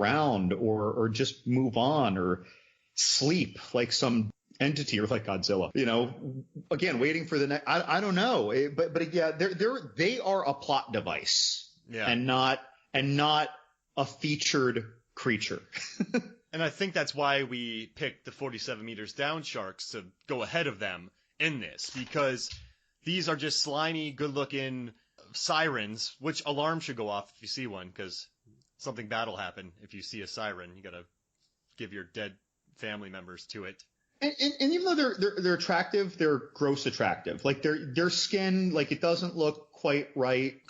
around or just move on or sleep like some entity or like Godzilla, again, waiting for the next, I don't know. But yeah, they are a plot device and not a featured creature. And I think that's why we picked the 47 meters down sharks to go ahead of them in this, because these are just slimy, good-looking sirens, which alarm should go off if you see one, because something bad will happen if you see a siren. You gotta give your dead family members to it. And even though they're attractive, they're gross attractive. Like their skin, like it doesn't look quite right.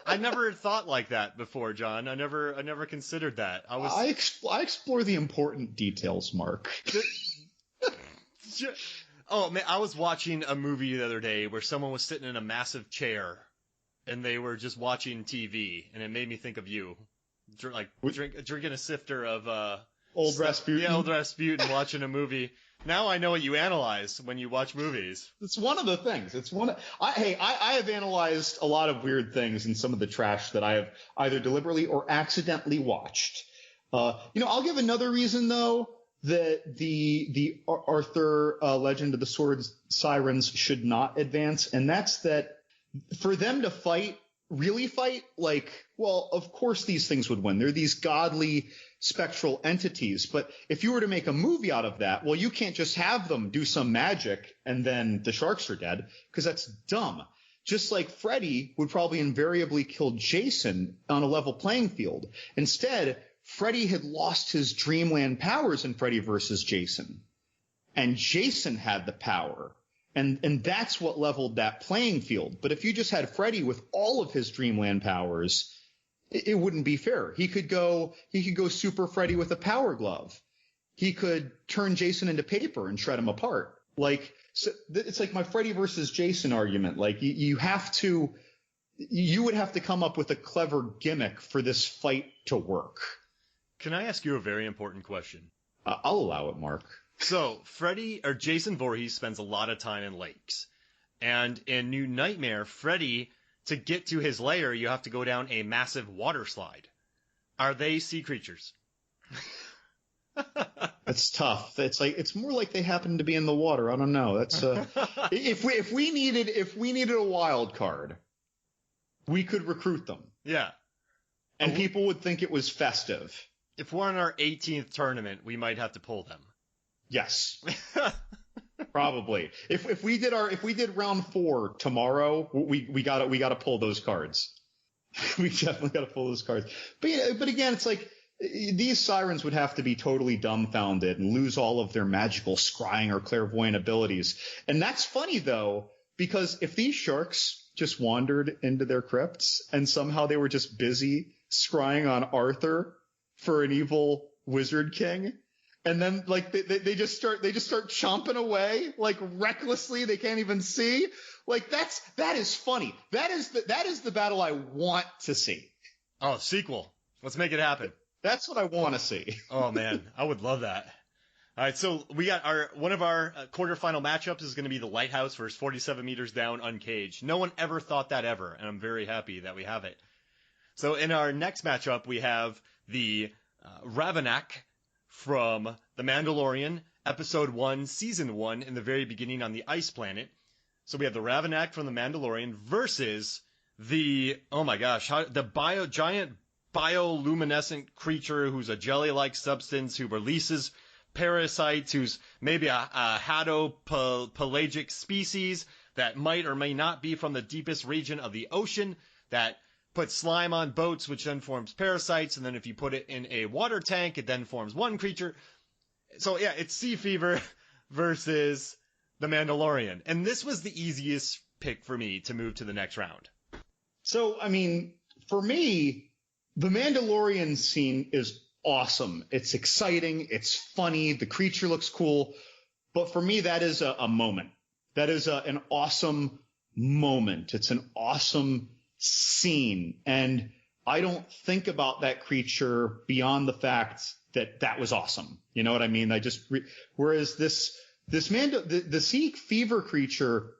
I never thought like that before, John. I never considered that. I explore the important details, Mark. Oh man, I was watching a movie the other day where someone was sitting in a massive chair, and they were just watching TV, and it made me think of you, drinking a sifter of Old Rasputin. Yeah, Old Rasputin, watching a movie. Now I know what you analyze when you watch movies. It's one of the things. I have analyzed a lot of weird things in some of the trash that I have either deliberately or accidentally watched. I'll give another reason though that the Arthur Legend of the Sword Sirens should not advance, and that's that for them to really fight, of course these things would win. They're these godly spectral entities. But if you were to make a movie out of that, well, you can't just have them do some magic and then the sharks are dead, because that's dumb. Just like Freddy would probably invariably kill Jason on a level playing field. Instead, Freddy had lost his dreamland powers in Freddy versus Jason. And Jason had the power. And that's what leveled that playing field. But if you just had Freddy with all of his dreamland powers, it wouldn't be fair. He could go Super Freddy with a power glove. He could turn Jason into paper and shred him apart. It's like my Freddy versus Jason argument. Like you would have to come up with a clever gimmick for this fight to work. Can I ask you a very important question? I'll allow it, Mark. So Jason Voorhees spends a lot of time in lakes, and in New Nightmare, Freddy, to get to his lair, you have to go down a massive water slide. Are they sea creatures? That's tough. It's more like they happen to be in the water. I don't know. That's if we needed a wild card, we could recruit them. Yeah. And people would think it was festive. If we're in our 18th tournament, we might have to pull them. Yes. Probably. If we did round 4 tomorrow, we gotta pull those cards. We definitely gotta pull those cards. But again, it's like these sirens would have to be totally dumbfounded and lose all of their magical scrying or clairvoyant abilities. And that's funny though, because if these sharks just wandered into their crypts and somehow they were just busy scrying on Arthur for an evil wizard king, and then they just start chomping away recklessly. They can't even see. That is funny. That is the battle I want to see. Oh, sequel. Let's make it happen. That's what I want to see. Oh man, I would love that. All right, so we got one of our quarterfinal matchups is going to be the Lighthouse versus 47 meters down uncaged. No one ever thought that ever, and I'm very happy that we have it. So in our next matchup, we have the Ravenak from The Mandalorian, Episode 1, Season 1, in the very beginning on the Ice Planet. So we have the Ravenak from The Mandalorian versus the, giant bioluminescent creature who's a jelly-like substance who releases parasites, who's maybe a hadopelagic species that might or may not be from the deepest region of the ocean, that puts slime on boats, which then forms parasites, and then if you put it in a water tank, it then forms one creature. So yeah, it's Sea Fever versus The Mandalorian. And this was the easiest pick for me to move to the next round. So, I mean, for me, The Mandalorian scene is awesome. It's exciting. It's funny. The creature looks cool. But for me, that is a moment. That is an awesome moment. It's an awesome scene. And I don't think about that creature beyond the fact that that was awesome. You know what I mean? Whereas the Sea Fever creature,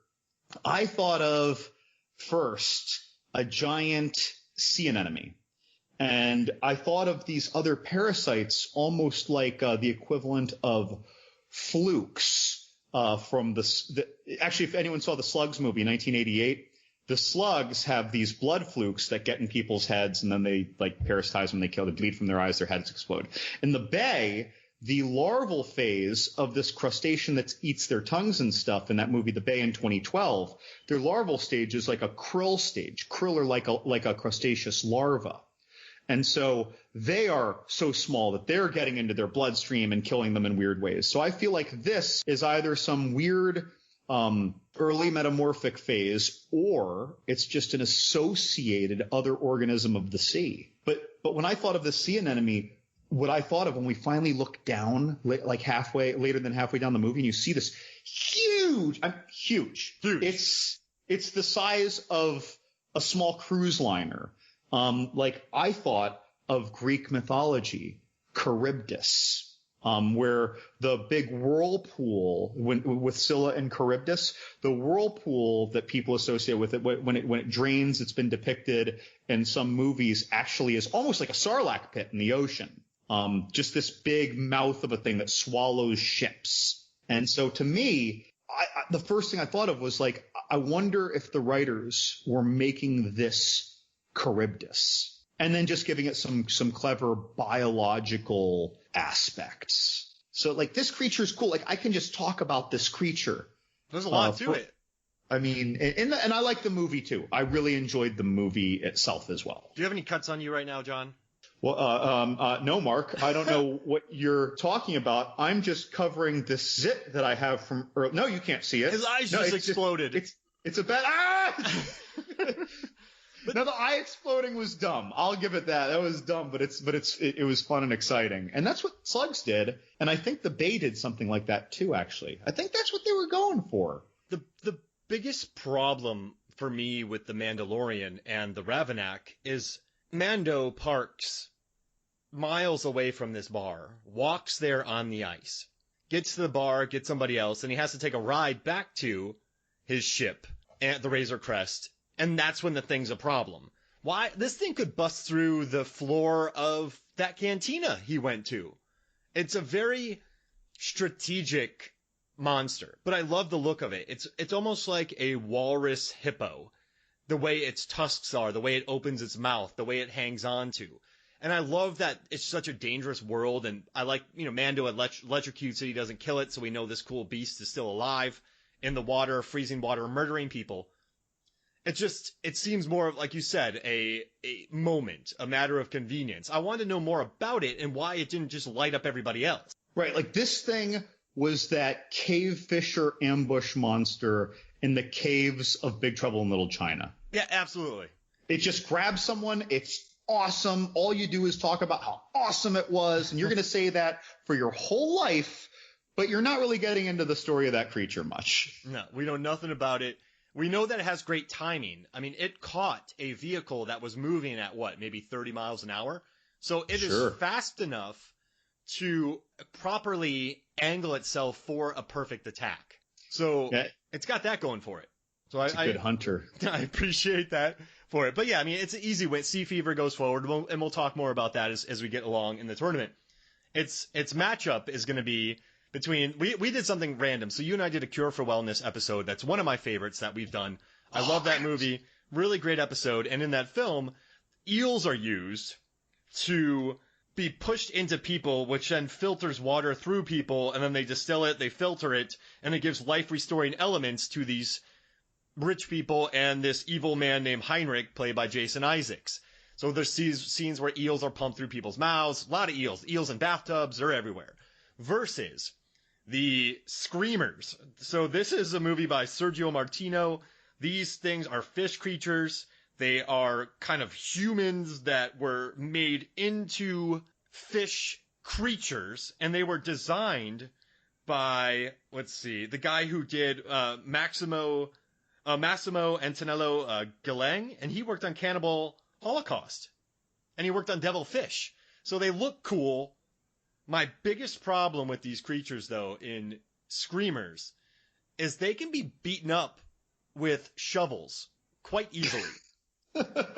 I thought of first a giant sea anemone. And I thought of these other parasites almost like the equivalent of flukes from actually, if anyone saw the Slugs movie in 1988, the slugs have these blood flukes that get in people's heads, and then they like parasitize them, they kill, they bleed from their eyes, their heads explode. In the bay, the larval phase of this crustacean that eats their tongues and stuff in that movie, The Bay in 2012, their larval stage is like a krill stage. Krill are like a crustaceous larva. And so they are so small that they're getting into their bloodstream and killing them in weird ways. So I feel like this is either some weird early metamorphic phase, or it's just an associated other organism of the sea. But when I thought of the sea anemone, what I thought of when we finally look down, like later than halfway down the movie, and you see this huge. It's the size of a small cruise liner. Like I thought of Greek mythology, Charybdis, where the big whirlpool with Scylla and Charybdis, the whirlpool that people associate with it when it drains, it's been depicted in some movies actually is almost like a sarlacc pit in the ocean. Just this big mouth of a thing that swallows ships. And so to me, the first thing I thought of was like, I wonder if the writers were making this Charybdis and then just giving it some clever biological aspects. So like this creature is cool. Like I can just talk about this creature. There's a lot to it. I mean, and I like the movie too. I really enjoyed the movie itself as well. Do you have any cuts on you right now, John? Well, no, Mark. I don't know what you're talking about. I'm just covering this zit that I have from earlier. No, you can't see it. His eyes just exploded. It's a bad. Ah! No, the eye exploding was dumb. I'll give it that. That was dumb, but it was fun and exciting. And that's what Slugs did. And I think the Bay did something like that too, actually. I think that's what they were going for. The biggest problem for me with the Mandalorian and the Ravenak is Mando parks miles away from this bar, walks there on the ice, gets to the bar, gets somebody else, and he has to take a ride back to his ship at the Razor Crest. And that's when the thing's a problem. Why? This thing could bust through the floor of that cantina he went to. It's a very strategic monster, but I love the look of it. It's almost like a walrus hippo. The way its tusks are, the way it opens its mouth, the way it hangs on to. And I love that it's such a dangerous world, and I like, Mando electrocutes it, he doesn't kill it, so we know this cool beast is still alive in the water, freezing water, murdering people. It seems more of, like you said, a moment, a matter of convenience. I want to know more about it and why it didn't just light up everybody else. Right, like this thing was that cave fisher ambush monster in the caves of Big Trouble in Little China. Yeah, absolutely. It just grabs someone, it's awesome. All you do is talk about how awesome it was, and you're going to say that for your whole life, but you're not really getting into the story of that creature much. No, we know nothing about it. We know that it has great timing. I mean, it caught a vehicle that was moving at maybe 30 miles an hour? So it is fast enough to properly angle itself for a perfect attack. So it's got that going for it. So it's a good hunter. I appreciate that for it. But yeah, I mean, it's an easy win. Sea Fever goes forward, and we'll talk more about that as we get along in the tournament. Its matchup is going to be between we did something random. So you and I did a Cure for Wellness episode. That's one of my favorites that we've done. I love that movie. Really great episode. And in that film, eels are used to be pushed into people, which then filters water through people, and then they distill it, they filter it, and it gives life-restoring elements to these rich people and this evil man named Heinrich, played by Jason Isaacs. So there's scenes where eels are pumped through people's mouths. A lot of eels. Eels in bathtubs. They're everywhere. Versus the Screamers. So this is a movie by Sergio Martino. These things are fish creatures. They are kind of humans that were made into fish creatures, and they were designed by, the guy who did Massimo Antonello Galeng, and he worked on Cannibal Holocaust, and he worked on Devil Fish. So they look cool. My biggest problem with these creatures, though, in Screamers, is they can be beaten up with shovels quite easily.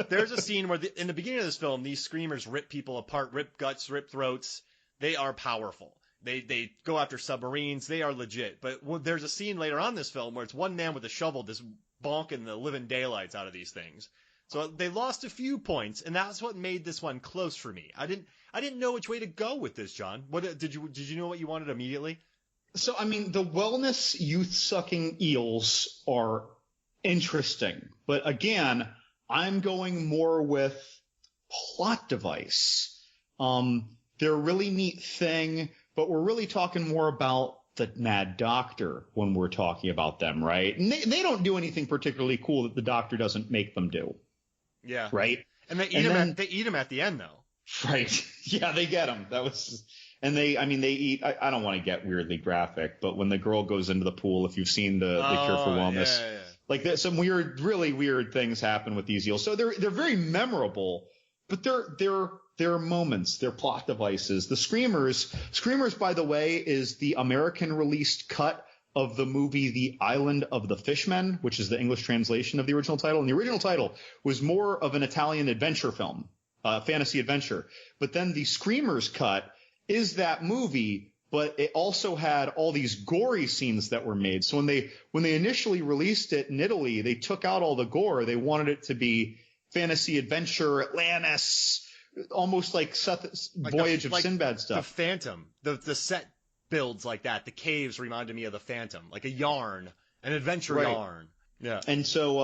There's a scene where in the beginning of this film, these screamers rip people apart, rip guts, rip throats. They are powerful. They go after submarines. They are legit. But there's a scene later on in this film where it's one man with a shovel just bonking the living daylights out of these things. So they lost a few points, and that's what made this one close for me. I didn't know which way to go with this, John. What did you know what you wanted immediately? So, I mean, the wellness youth-sucking eels are interesting. But again, I'm going more with plot device. They're a really neat thing, but we're really talking more about the Mad Doctor when we're talking about them, right? And they don't do anything particularly cool that the Doctor doesn't make them do. Yeah. Right? And they eat him at the end, though. Right. Yeah, they get him. And they eat, I don't want to get weirdly graphic, but when the girl goes into the pool, if you've seen the Cure for Wellness, yeah. like there's some really weird things happen with these eels. So they're very memorable, but they're moments, they're plot devices. The Screamers, by the way, is the American released cut of the movie The Island of the Fishmen, which is the English translation of the original title. And the original title was more of an Italian adventure film, fantasy adventure. But then the Screamers cut is that movie, but it also had all these gory scenes that were made. So when they initially released it in Italy, they took out all the gore. They wanted it to be fantasy adventure, Atlantis, almost like Voyage of Sinbad stuff. The Phantom, the set builds like that. The caves reminded me of the Phantom, like a yarn, an adventure yarn. Yeah. And so,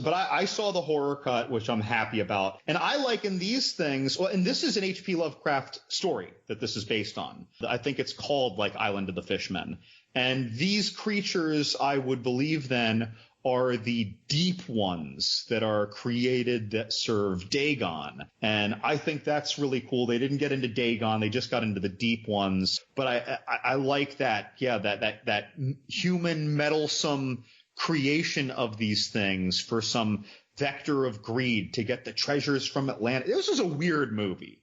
but I saw the horror cut, which I'm happy about. And I liken these things, well, and this is an H.P. Lovecraft story that this is based on. I think it's called like Island of the Fishmen. And these creatures, I would believe then, are the deep ones that are created that serve Dagon. And I think that's really cool. They didn't get into Dagon. They just got into the deep ones. But I like that. Yeah, that human meddlesome creation of these things for some vector of greed to get the treasures from Atlantis. This was a weird movie.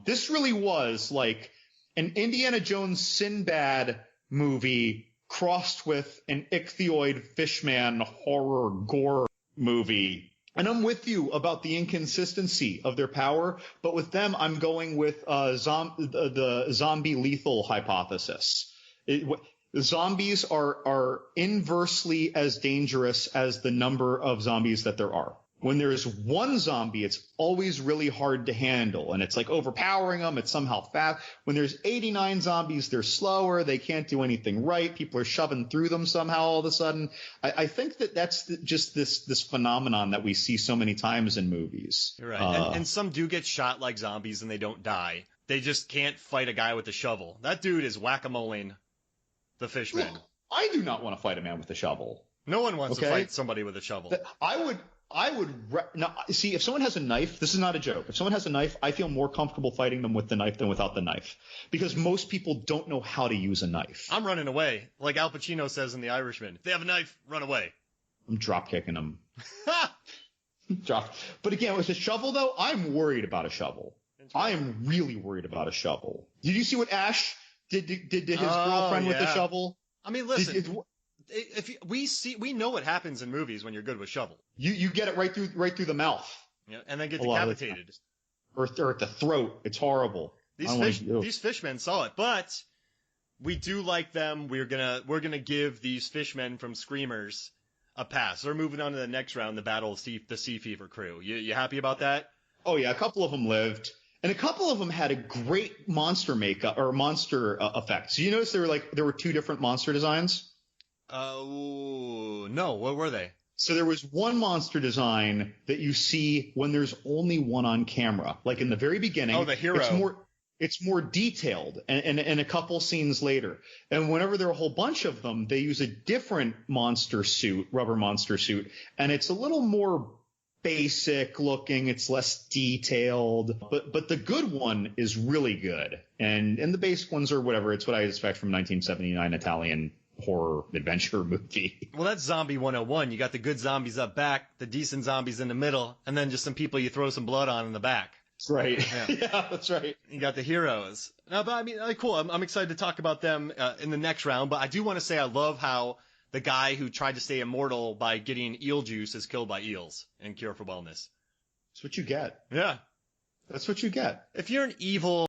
This really was like an Indiana Jones Sinbad movie crossed with an ichthyoid fishman horror gore movie. And I'm with you about the inconsistency of their power, but with them, I'm going with the zombie lethal hypothesis. Zombies are inversely as dangerous as the number of zombies that there are. When there's one zombie, it's always really hard to handle, and it's like overpowering them. It's somehow fast. When there's 89 zombies, they're slower. They can't do anything right. People are shoving through them somehow all of a sudden. I think that's just this phenomenon that we see so many times in movies. You're right. And some do get shot like zombies and they don't die. They just can't fight a guy with a shovel. That dude is whack-a-moling the fishman. Look, I do not want to fight a man with a shovel. No one wants to fight somebody with a shovel. See, if someone has a knife, this is not a joke. If someone has a knife, I feel more comfortable fighting them with the knife than without the knife. Because most people don't know how to use a knife. I'm running away. Like Al Pacino says in The Irishman. If they have a knife, run away. I'm drop kicking them. But again, with a shovel though, I'm worried about a shovel. I am really worried about a shovel. Did you see what Ash did to his girlfriend with the shovel? I mean, listen. We know what happens in movies when you're good with shovel. You get it right through the mouth. Yeah, and then get decapitated. Or at the throat. It's horrible. These fishmen saw it, but we do like them. We're gonna give these fishmen from Screamers a pass. They're moving on to the next round, the Battle of the Sea Fever crew. You happy about that? Oh yeah, a couple of them lived. And a couple of them had a great monster makeup or monster effects. You notice there were two different monster designs? No. What were they? So there was one monster design that you see when there's only one on camera. Like in the very beginning. Oh, the hero. It's more detailed and a couple scenes later. And whenever there are a whole bunch of them, they use a different rubber monster suit. And it's a little more basic looking. It's less detailed. But the good one is really good. And the basic ones are whatever. It's what I expect from 1979 Italian horror adventure movie. Well, that's Zombie 101. You got the good zombies up back, the decent zombies in the middle, and then just some people you throw some blood on in the back. That's right. Yeah, that's right. You got the heroes. No, but I mean, cool. I'm excited to talk about them in the next round, but I do want to say I love how the guy who tried to stay immortal by getting eel juice is killed by eels in Cure for Wellness. That's what you get. Yeah. That's what you get. If you're an evil